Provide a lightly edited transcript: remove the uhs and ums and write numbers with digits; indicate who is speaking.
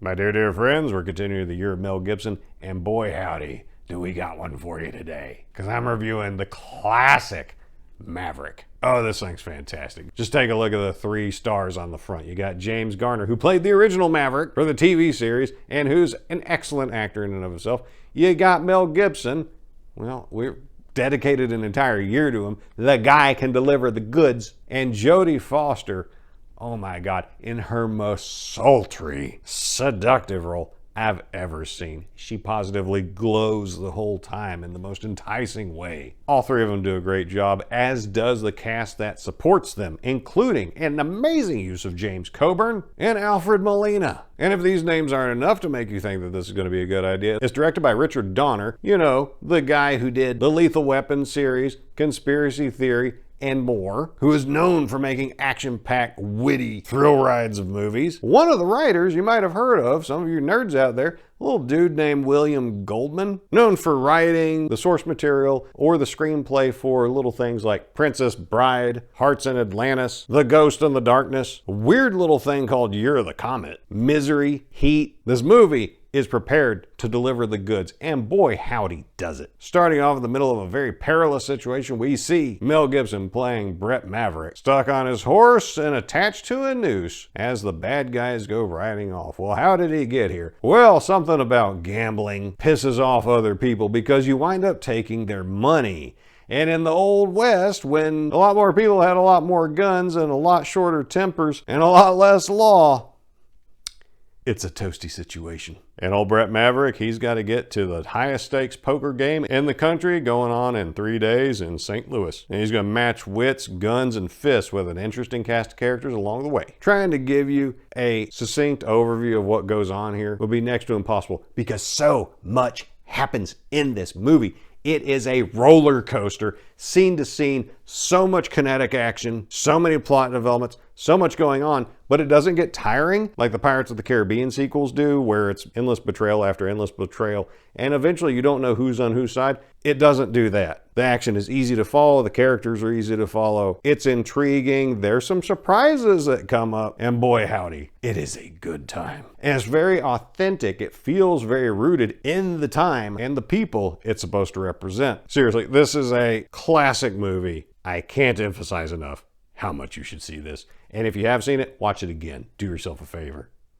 Speaker 1: My dear friends, we're continuing the year of Mel Gibson, and boy howdy, do we got one for you today. Because I'm reviewing the classic Maverick. Oh, this thing's fantastic. Just take a look at the 3 stars on the front. You got James Garner, who played the original Maverick for the TV series, and who's an excellent actor in and of himself. You got Mel Gibson. Well, we're dedicated an entire year to him. The guy can deliver the goods. And Jodie Foster, oh my God, in her most sultry, seductive role I've ever seen. She positively glows the whole time in the most enticing way. All 3 of them do a great job, as does the cast that supports them, including an amazing use of James Coburn and Alfred Molina. And if these names aren't enough to make you think that this is going to be a good idea, it's directed by Richard Donner, you know, the guy who did the Lethal Weapon series, Conspiracy Theory, and more, who is known for making action-packed, witty thrill rides of movies. One of the writers you might have heard of, some of you nerds out there, a little dude named William Goldman, known for writing the source material or the screenplay for little things like Princess Bride, Hearts in Atlantis, The Ghost in the Darkness, a weird little thing called Year of the Comet, Misery, Heat. This movie is prepared to deliver the goods, and boy howdy does it. Starting off in the middle of a very perilous situation, we see Mel Gibson playing Brett Maverick, stuck on his horse and attached to a noose as the bad guys go riding off. Well, how did he get here? Well, something about gambling pisses off other people because you wind up taking their money. And in the Old West, when a lot more people had a lot more guns and a lot shorter tempers and a lot less law, it's a toasty situation. And old Brett Maverick, he's got to get to the highest stakes poker game in the country going on in 3 days in St. Louis. And he's going to match wits, guns, and fists with an interesting cast of characters along the way. Trying to give you a succinct overview of what goes on here would be next to impossible because so much happens in this movie. It is a roller coaster, scene to scene, so much kinetic action, so many plot developments, so much going on, but it doesn't get tiring like the Pirates of the Caribbean sequels do, where it's endless betrayal after endless betrayal, and eventually you don't know who's on whose side. It doesn't do that. The action is easy to follow, the characters are easy to follow, it's intriguing, there's some surprises that come up, and boy howdy, it is a good time. And it's very authentic, it feels very rooted in the time and the people it's supposed to represent. Seriously, this is a classic movie. I can't emphasize enough how much you should see this. And if you have seen it, watch it again. Do yourself a favor.